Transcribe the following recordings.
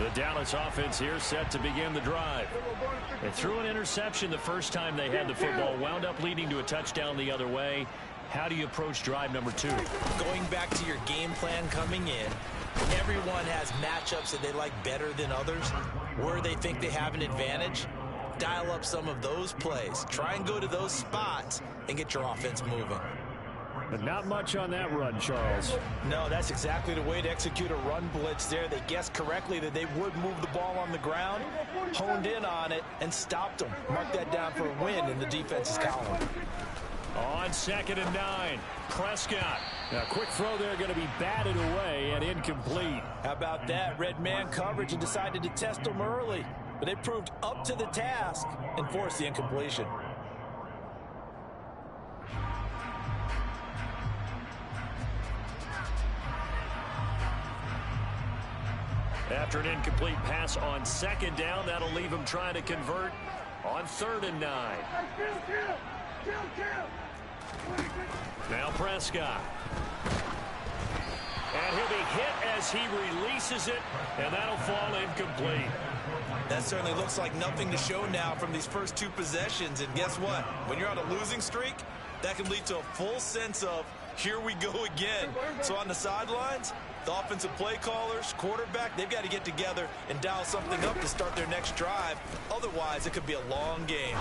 The Dallas offense here set to begin the drive. They threw an interception the first time they had the football, wound up leading to a touchdown the other way. How do you approach drive number 2? Going back to your game plan coming in, everyone has matchups that they like better than others. Where they think they have an advantage, dial up some of those plays. Try and go to those spots and get your offense moving. But not much on that run, Charles. No, that's exactly the way to execute a run blitz there. They guessed correctly that they would move the ball on the ground, honed in on it, and stopped them. Mark that down for a win in the defense's column. On 2nd and 9, Prescott. Now, quick throw there going to be batted away and incomplete. How about that? Red man coverage and decided to test them early. But they proved up to the task and forced the incompletion. After an incomplete pass on 2nd down, that'll leave him trying to convert on 3rd and 9. Now Prescott. And he'll be hit as he releases it, and that'll fall incomplete. That certainly looks like nothing to show now from these first 2 possessions. And guess what? When you're on a losing streak, that can lead to a full sense of, here we go again. So on the sidelines, the offensive play callers, quarterback, they've got to get together and dial something up to start their next drive. Otherwise, it could be a long game.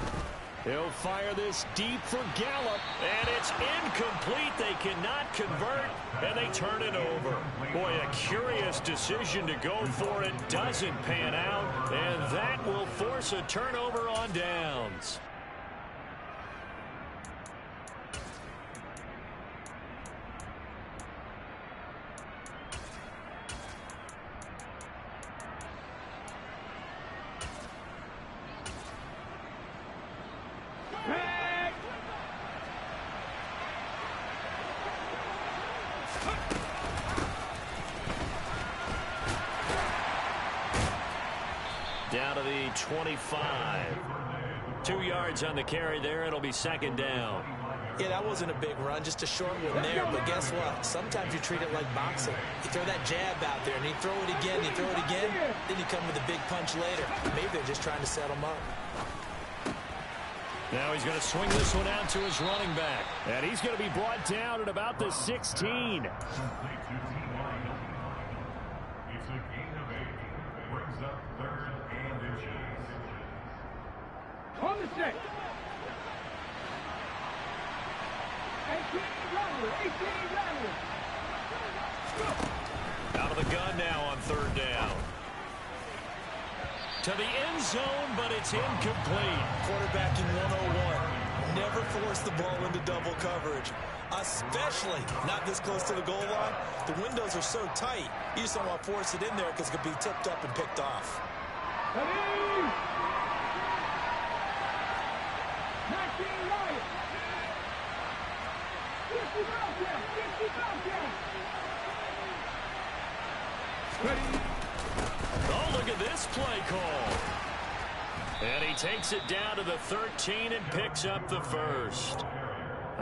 He'll fire this deep for Gallup, and it's incomplete. They cannot convert, and they turn it over. Boy, a curious decision to go for it. Doesn't pan out, and that will force a turnover on downs. Down to the 25. 2 yards on the carry there. It'll be 2nd down. Yeah, that wasn't a big run, just a short one there. But guess what? Sometimes you treat it like boxing. You throw that jab out there, and you throw it again, you throw it again, then you come with a big punch later. Maybe they're just trying to set him up. Now he's going to swing this one out to his running back. And he's going to be brought down at about the 16. On the stick. 18 Rattler. Out of the gun now on 3rd down. To the end zone, but it's incomplete. Quarterbacking 101. Never force the ball into double coverage, especially not this close to the goal line. The windows are so tight, you just don't want to force it in there because it could be tipped up and picked off. Oh, look at this play call. And he takes it down to the 13 and picks up the first.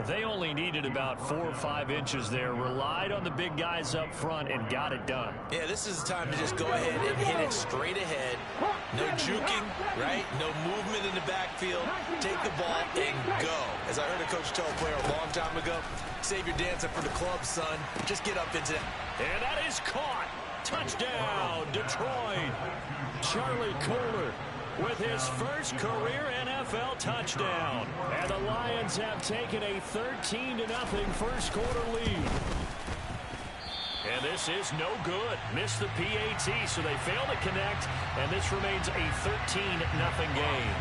They only needed about 4 or 5 inches there, relied on the big guys up front, and got it done. Yeah, this is the time to just go ahead and hit it straight ahead. No juking, right? No movement in the backfield. Take the ball and go. As I heard a coach tell a player a long time ago, save your dancing for the club, son. Just get up into that. And that is caught. Touchdown, Detroit. Charlie Kohler with his first career NFL touchdown. And the Lions have taken a 13-0 first quarter lead. And this is no good. Missed the PAT, so they fail to connect, and this remains a 13-0 game.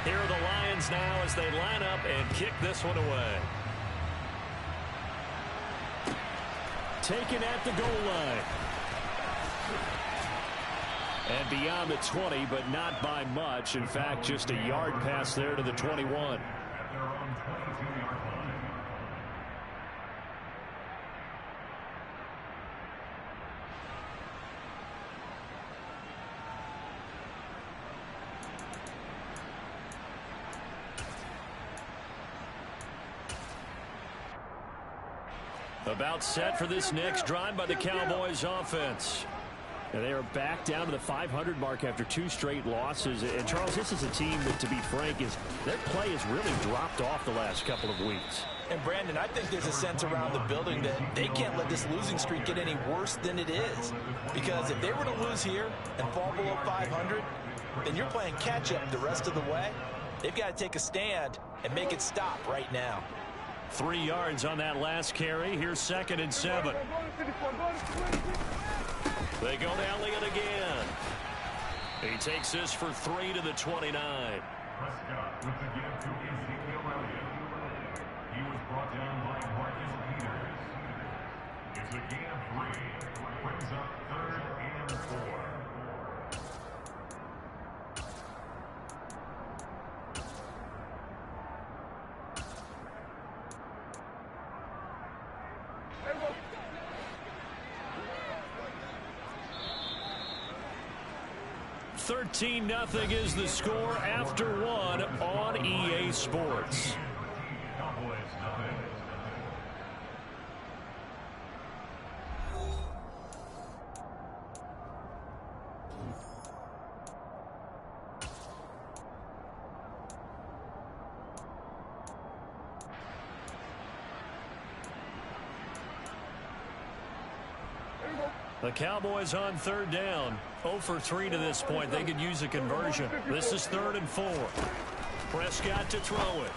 Here are the Lions now as they line up and kick this one away. Taken at the goal line. And beyond the 20, but not by much. In fact, just a yard pass there to the 21. About set for this next drive by the Cowboys offense. And they are back down to the 500 mark after 2 straight losses. And, Charles, this is a team that, to be frank, their play has really dropped off the last couple of weeks. And, Brandon, I think there's a sense around the building that they can't let this losing streak get any worse than it is. Because if they were to lose here and fall below 500, then you're playing catch-up the rest of the way. They've got to take a stand and make it stop right now. 3 yards on that last carry. Here's 2nd and 7. They go to Elliott again. He takes this for 3 to the 29. Prescott with the give to Ezekiel Elliott. He was brought down by Marcus Peters. It's a gain of 3. Brings up 3rd and 4. $13-0 is the score after 1 on EA Sports. The Cowboys on 3rd down. 0 for 3 to this point. They could use a conversion. This is 3rd and 4. Prescott to throw it.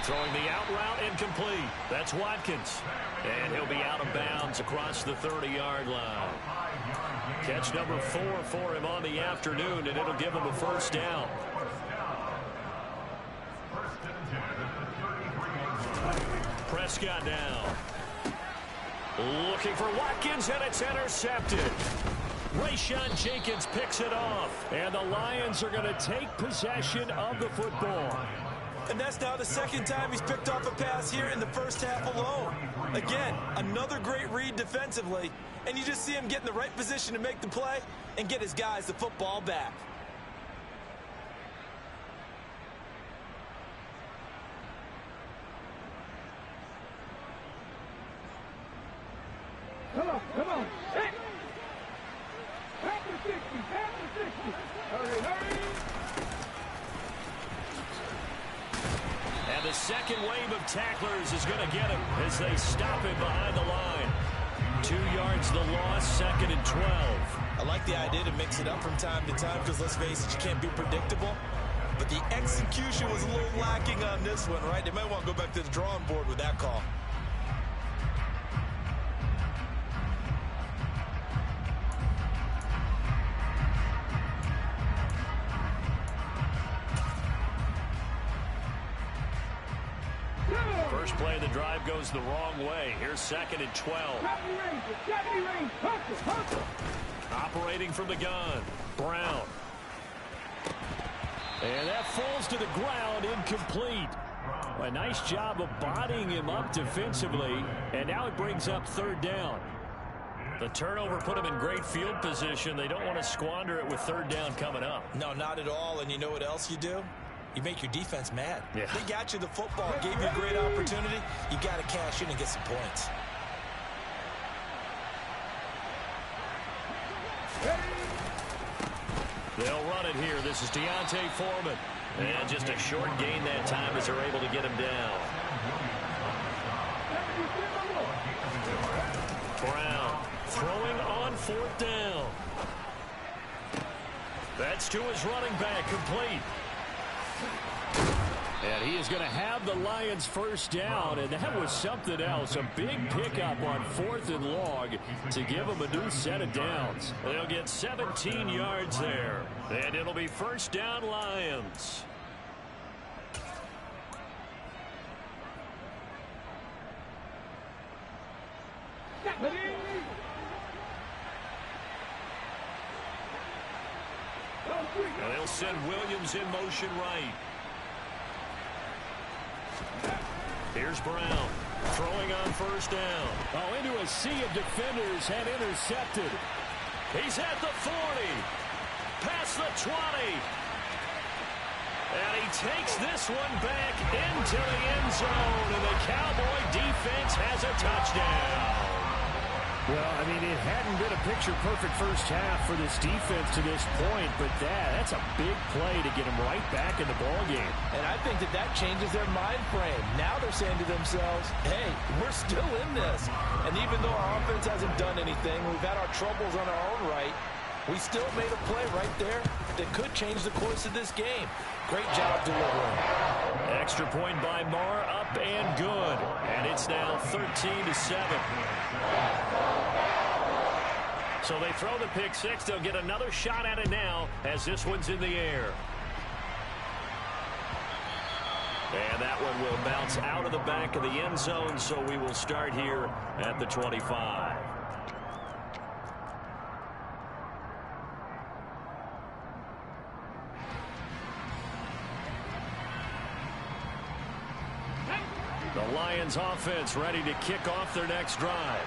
Throwing the out route incomplete. That's Watkins. And he'll be out of bounds across the 30-yard line. Catch number 4 for him on the afternoon, and it'll give him a 1st down. Prescott down. Looking for Watkins, and it's intercepted. Rayshon Jenkins picks it off, and the Lions are going to take possession of the football. And that's now the 2nd time he's picked off a pass here in the first half alone. Again, another great read defensively, and you just see him get in the right position to make the play and get his guys the football back. Come on. Hey. Half the 60. Hurry. And the second wave of tacklers is going to get him as they stop him behind the line. 2 yards the loss, 2nd and 12. I like the idea to mix it up from time to time because, let's face it, you can't be predictable. But the execution was a little lacking on this one, right? They might want to go back to the drawing board with that call. First play of the drive goes the wrong way. Here's 2nd and 12. Operating from the gun. Brown. And that falls to the ground, incomplete. A nice job of bodying him up defensively. And now it brings up 3rd down. The turnover put him in great field position. They don't want to squander it with 3rd down coming up. No, not at all. And you know what else you do? You make your defense mad. Yeah. They got you the football, gave you a great opportunity. You got to cash in and get some points. They'll run it here. This is Deontay Foreman. And just a short gain that time as they're able to get him down. Brown throwing on 4th down. That's to his running back, complete. And he is going to have the Lions 1st down, and that was something else. A big pickup on 4th and long to give them a new set of downs. They'll get 17 yards there, and it'll be 1st down Lions. And they'll send Williams in motion right. Here's Brown throwing on 1st down. Oh, into a sea of defenders and intercepted. He's at the 40. Past the 20. And he takes this one back into the end zone, and the Cowboy defense has a touchdown. Well, I mean, it hadn't been a picture-perfect first half for this defense to this point, but that's a big play to get them right back in the ballgame. And I think that changes their mind frame. Now they're saying to themselves, hey, we're still in this. And even though our offense hasn't done anything, we've had our troubles on our own right, we still made a play right there that could change the course of this game. Great job delivering. Extra point by Marr, up and good. And it's now 13-7. So they throw the pick six. They'll get another shot at it now as this one's in the air. And that one will bounce out of the back of the end zone, so we will start here at the 25. The Lions offense ready to kick off their next drive.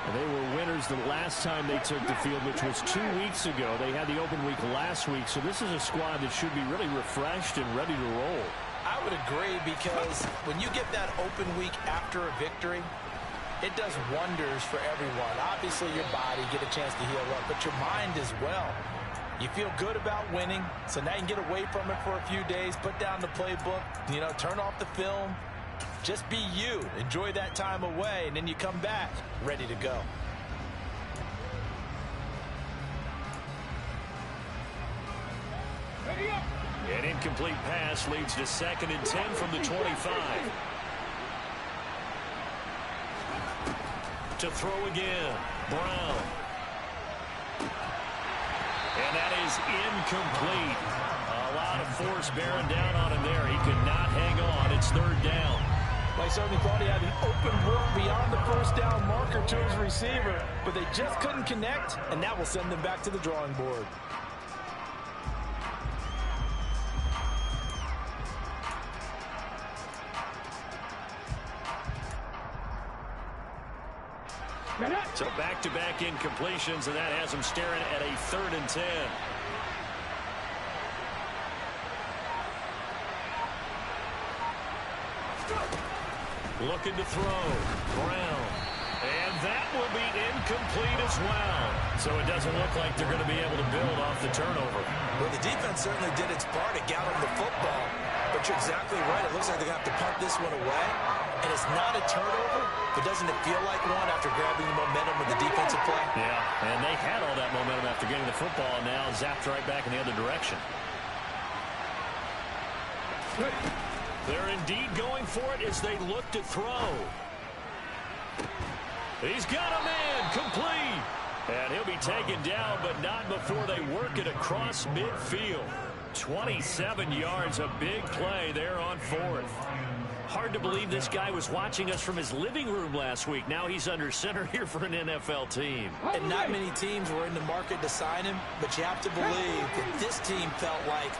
And they were winners the last time they took the field, which was 2 weeks ago. They had the open week last week, so this is a squad that should be really refreshed and ready to roll. I would agree, because when you get that open week after a victory, it does wonders for everyone. Obviously, your body get a chance to heal up, but your mind as well. You feel good about winning, so now you can get away from it for a few days, put down the playbook, turn off the film. Just be you. Enjoy that time away, and then you come back ready to go. An incomplete pass leads to 2nd and 10 from the 25. To throw again. Brown. And that is incomplete. A lot of force bearing down on him there. He could not hang on. It's 3rd down. I certainly thought he had an open look beyond the first down marker to his receiver, but they just couldn't connect, and that will send them back to the drawing board. So back-to-back incompletions, and that has them staring at a 3rd and 10. Looking to throw. Brown. And that will be incomplete as well. So it doesn't look like they're going to be able to build off the turnover. Well, the defense certainly did its part to get them the football. But you're exactly right. It looks like they're going to have to punt this one away. And it's not a turnover, but doesn't it feel like one after grabbing the momentum with the defensive play? Yeah, and they had all that momentum after getting the football, and now zapped right back in the other direction. They're indeed going for it as they look to throw. He's got a man, complete. And he'll be taken down, but not before they work it across midfield. 27 yards, a big play there on 4th. Hard to believe this guy was watching us from his living room last week. Now he's under center here for an NFL team. And not many teams were in the market to sign him, but you have to believe that this team felt like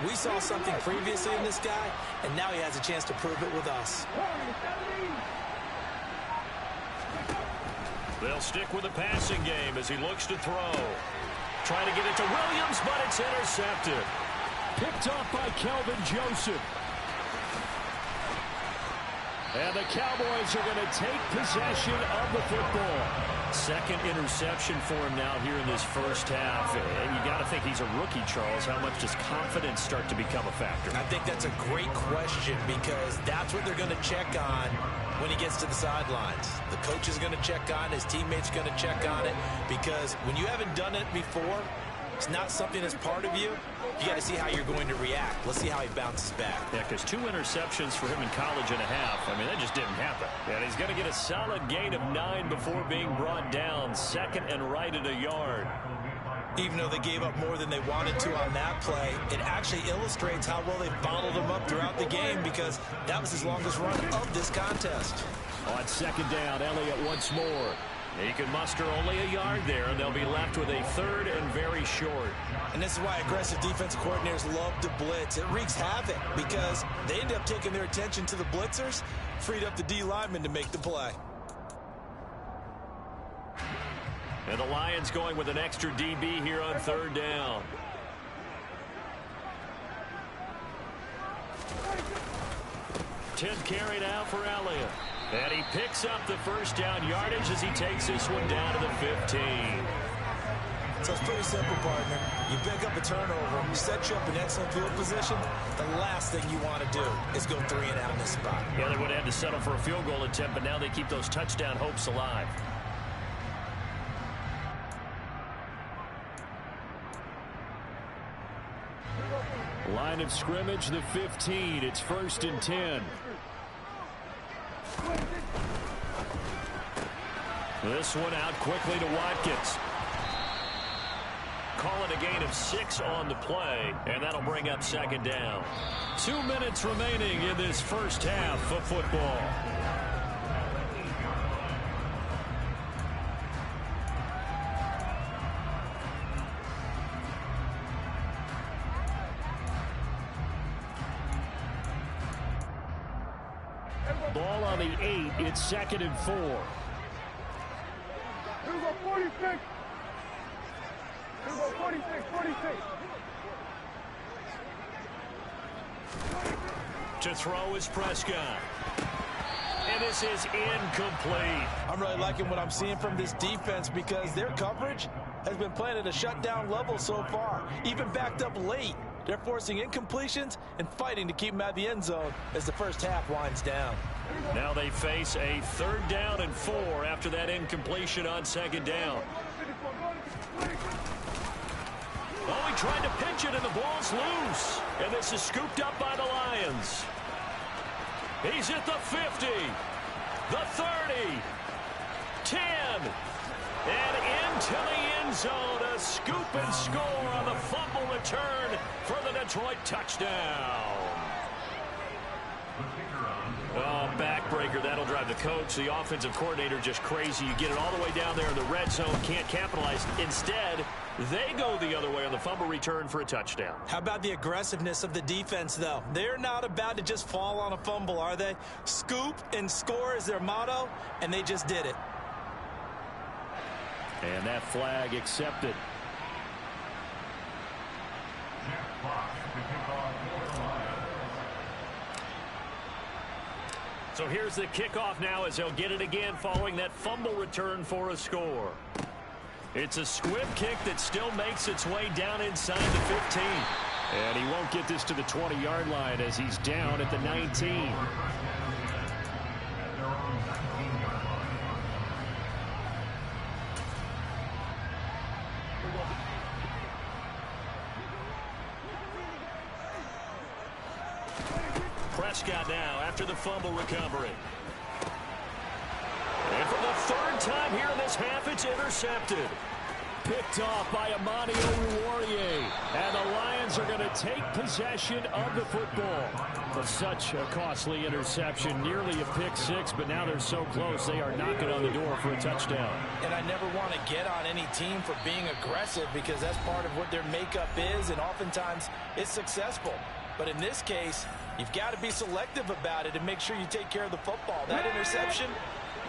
we saw something previously in this guy, and now he has a chance to prove it with us. They'll stick with the passing game as he looks to throw. Trying to get it to Williams, but it's intercepted. Picked off by Kelvin Joseph. And the Cowboys are going to take possession of the football. 2nd interception for him now here in this first half. And you got to think he's a rookie, Charles. How much does confidence start to become a factor? I think that's a great question, because that's what they're going to check on when he gets to the sidelines. The coach is going to check on, his teammates are going to check on it, because when you haven't done it before, it's not something that's part of you. You got to see how you're going to react. Let's see how he bounces back. Yeah, because 2 interceptions for him in college and a half. I mean, that just didn't happen. And he's going to get a solid gain of 9 before being brought down. 2nd and right at a yard. Even though they gave up more than they wanted to on that play, it actually illustrates how well they bottled him up throughout the game, because that was his longest run of this contest. On 2nd down, Elliott once more. He can muster only a yard there, and they'll be left with a 3rd and very short. And this is why aggressive defense coordinators love to blitz. It wreaks havoc, because they end up taking their attention to the blitzers, freed up the D lineman to make the play. And the Lions going with an extra DB here on 3rd down. 10th carry now for Elliott. And he picks up the first down yardage as he takes this one down to the 15. So it's pretty simple, partner. You pick up a turnover, set you up in excellent field position. The last thing you want to do is go 3 and out in this spot. Yeah, they would have had to settle for a field goal attempt, but now they keep those touchdown hopes alive. Line of scrimmage, the 15. It's 1st and 10. This one out quickly to Watkins. Call it a gain of 6 on the play, and that'll bring up 2nd down. 2 minutes remaining in this first half of football. Ball on the 8. It's 2nd and 4. Here we go, 46. Here we go, 46, 46. To throw is Prescott. And this is incomplete. I'm really liking what I'm seeing from this defense because their coverage has been playing at a shutdown level so far. Even backed up late. They're forcing incompletions and fighting to keep them out of the end zone as the first half winds down. Now they face a 3rd down and 4 after that incompletion on 2nd down. Oh, he tried to pitch it and the ball's loose. And this is scooped up by the Lions. He's at the 50, the 30, 10, and into the end zone. A scoop and score on the fumble return for the Detroit touchdown. Oh, backbreaker. That'll drive the coach, the offensive coordinator, just crazy. You get it all the way down there in the red zone, can't capitalize. Instead, they go the other way on the fumble return for a touchdown. How about the aggressiveness of the defense, though? They're not about to just fall on a fumble, are they? Scoop and score is their motto, and they just did it. And that flag accepted. So here's the kickoff now as they'll get it again following that fumble return for a score. It's a squib kick that still makes its way down inside the 15. And he won't get this to the 20-yard line as he's down at the 19. Prescott now after the fumble recovery. And for the 3rd time here in this half, it's intercepted. Picked off by Amani Oruwariye. And the Lions are going to take possession of the football. But such a costly interception, nearly a pick 6, but now they're so close they are knocking on the door for a touchdown. And I never want to get on any team for being aggressive because that's part of what their makeup is, and oftentimes it's successful. But in this case, you've got to be selective about it and make sure you take care of the football. That interception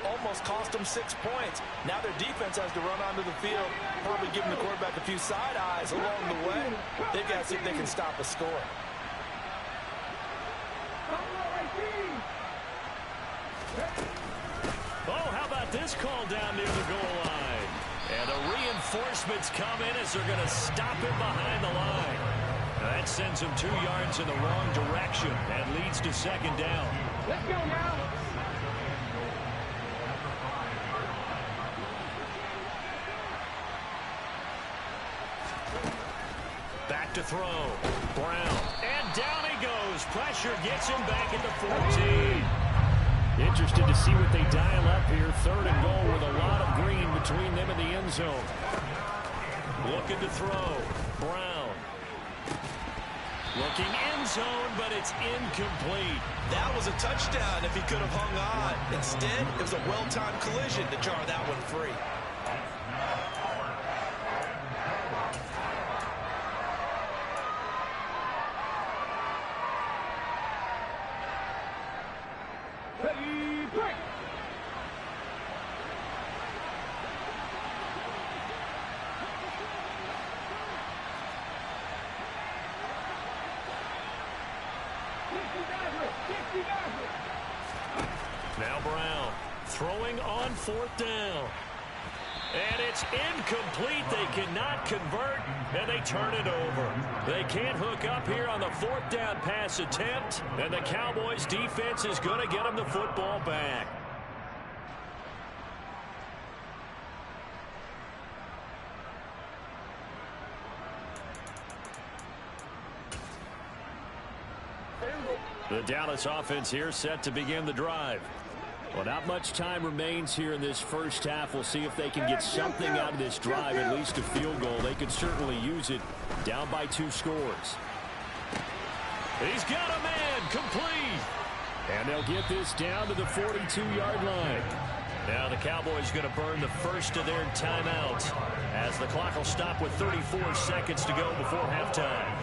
almost cost them 6 points. Now their defense has to run onto the field, probably giving the quarterback a few side eyes along the way. They've got to see if they can stop a score. Oh, how about this call down near the goal line? And the reinforcements come in as they're going to stop him behind the line. That sends him 2 yards in the wrong direction and leads to 2nd down. Let's go now. Back to throw. Brown. And down he goes. Pressure gets him back at the 14. Interested to see what they dial up here. 3rd and goal with a lot of green between them and the end zone. Looking to throw. Brown. Looking end zone, but it's incomplete. That was a touchdown if he could have hung on. Instead, it was a well-timed collision to jar that one free. Ready, break. Now Brown throwing on 4th down. And it's incomplete. They cannot convert, and they turn it over. They can't hook up here on the 4th down pass attempt, and the Cowboys defense is going to get them the football back. The Dallas offense here set to begin the drive. Well, not much time remains here in this first half. We'll see if they can get something out of this drive, at least a field goal. They could certainly use it, down by 2 scores. He's got a man, complete. And they'll get this down to the 42-yard line. Now the Cowboys going to burn the first of their timeouts as the clock will stop with 34 seconds to go before halftime.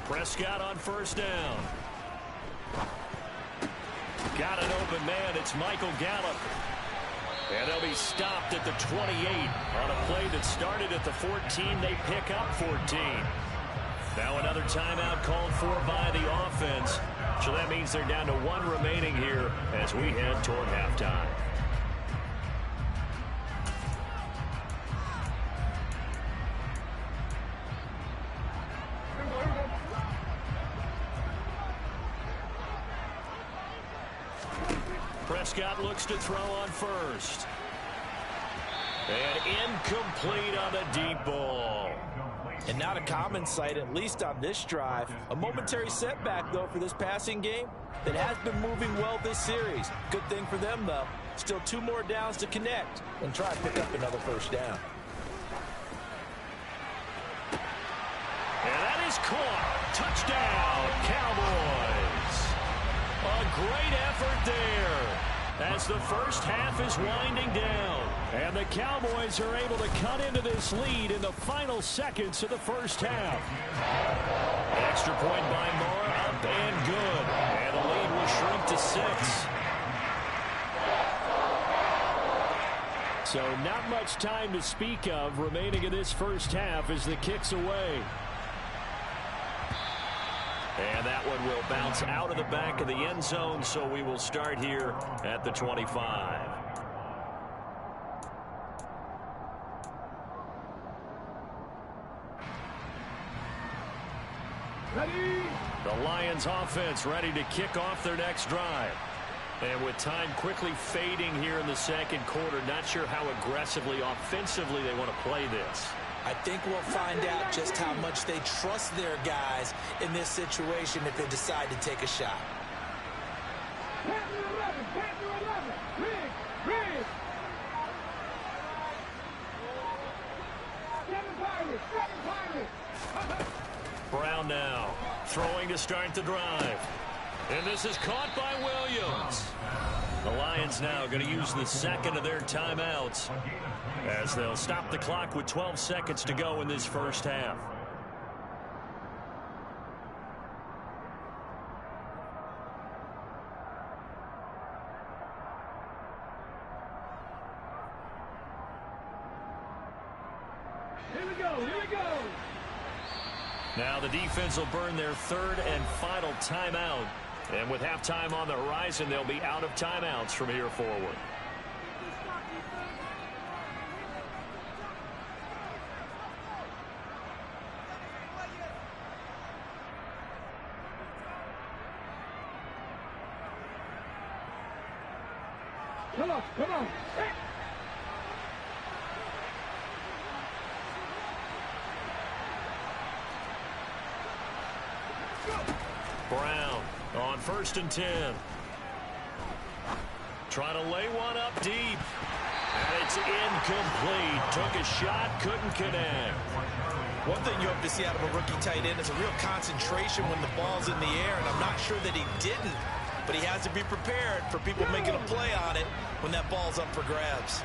Prescott on 1st down. Got an open man. It's Michael Gallup. And they'll be stopped at the 28 on a play that started at the 14. They pick up 14. Now another timeout called for by the offense. So that means they're down to 1 remaining here as we head toward halftime. Prescott looks to throw on 1st. And incomplete on the deep ball. And not a common sight, at least on this drive. A momentary setback, though, for this passing game that has been moving well this series. Good thing for them, though. Still 2 more downs to connect and try to pick up another 1st down. And that is caught. Touchdown, Cowboys. A great effort there as the first half is winding down. And the Cowboys are able to cut into this lead in the final seconds of the first half. Extra point by Moore, up and good. And the lead will shrink to 6. So not much time to speak of remaining in this first half as the kick's away. And that one will bounce out of the back of the end zone, so we will start here at the 25. Ready? The Lions offense ready to kick off their next drive. And with time quickly fading here in the second quarter, not sure how aggressively, offensively they want to play this. I think we'll find out just how much they trust their guys in this situation if they decide to take a shot. Panther 11, Panther 11. Rig, rig. Seven Pirates. Brown now throwing to start the drive. And this is caught by Williams. The Lions now going to use the second of their timeouts as they'll stop the clock with 12 seconds to go in this first half. Here we go, here we go. Now the defense will burn their 3rd and final timeout. And with halftime on the horizon, they'll be out of timeouts from here forward. Come on, come on. Brown on 1st and 10. Trying to lay one up deep. And it's incomplete. Took a shot, couldn't connect. One thing you hope to see out of a rookie tight end is a real concentration when the ball's in the air, and I'm not sure that he didn't, but he has to be prepared for people making a play on it when that ball's up for grabs.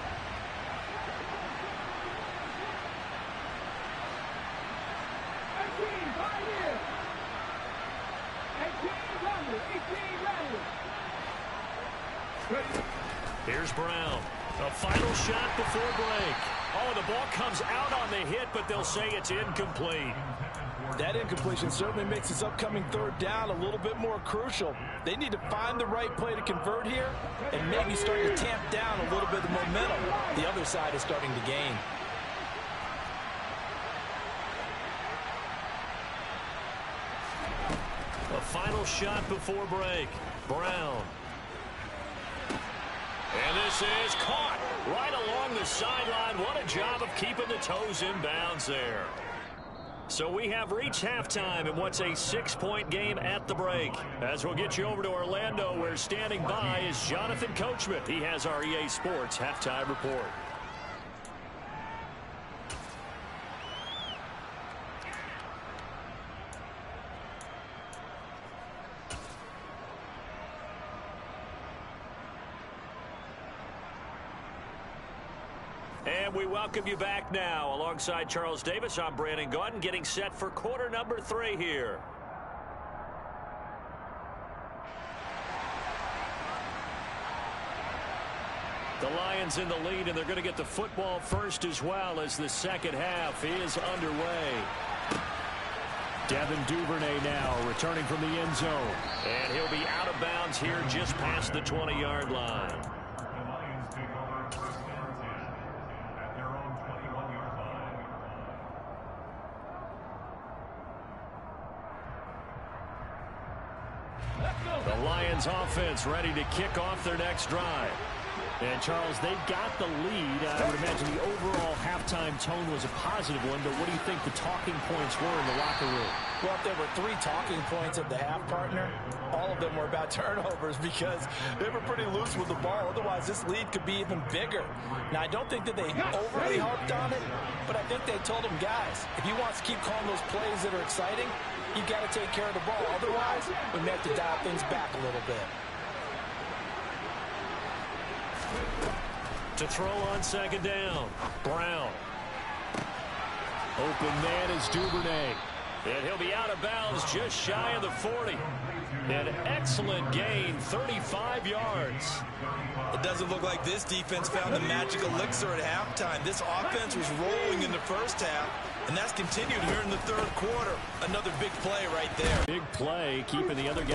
Here's Brown. A final shot before break. Oh, the ball comes out on the hit, but they'll say it's incomplete. That incompletion certainly makes this upcoming third down a little bit more crucial. They need to find the right play to convert here and maybe start to tamp down a little bit of momentum. The other side is starting to gain. A final shot before break. Brown. And this is caught right along the sideline. What a job of keeping the toes in bounds there. So we have reached halftime in what's a 6-point game at the break. As we'll get you over to Orlando, where standing by is Jonathan Coachman. He has our EA Sports halftime report. And we welcome you back now. Alongside Charles Davis, I'm Brandon Gaudin, getting set for quarter number 3 here. The Lions in the lead, and they're going to get the football first as well as the second half is underway. Devin Duvernay now returning from the end zone. And he'll be out of bounds here just past the 20-yard line. The Lions offense ready to kick off their next drive. And, Charles, they've got the lead. I would imagine the overall halftime tone was a positive one, but what do you think the talking points were in the locker room? Well, if there were 3 talking points at the half, partner, all of them were about turnovers because they were pretty loose with the ball. Otherwise, this lead could be even bigger. Now, I don't think that they overly harped on it, but I think they told them, guys, if you want to keep calling those plays that are exciting, you've got to take care of the ball. Otherwise, we may have to dial things back a little bit. To throw on second down, Brown. Open man is Duvernay. And he'll be out of bounds just shy of the 40. An excellent gain, 35 yards. It doesn't look like this defense found the magical elixir at halftime. This offense was rolling in the first half, and that's continued here in the third quarter. Another big play right there. Big play, keeping the other guy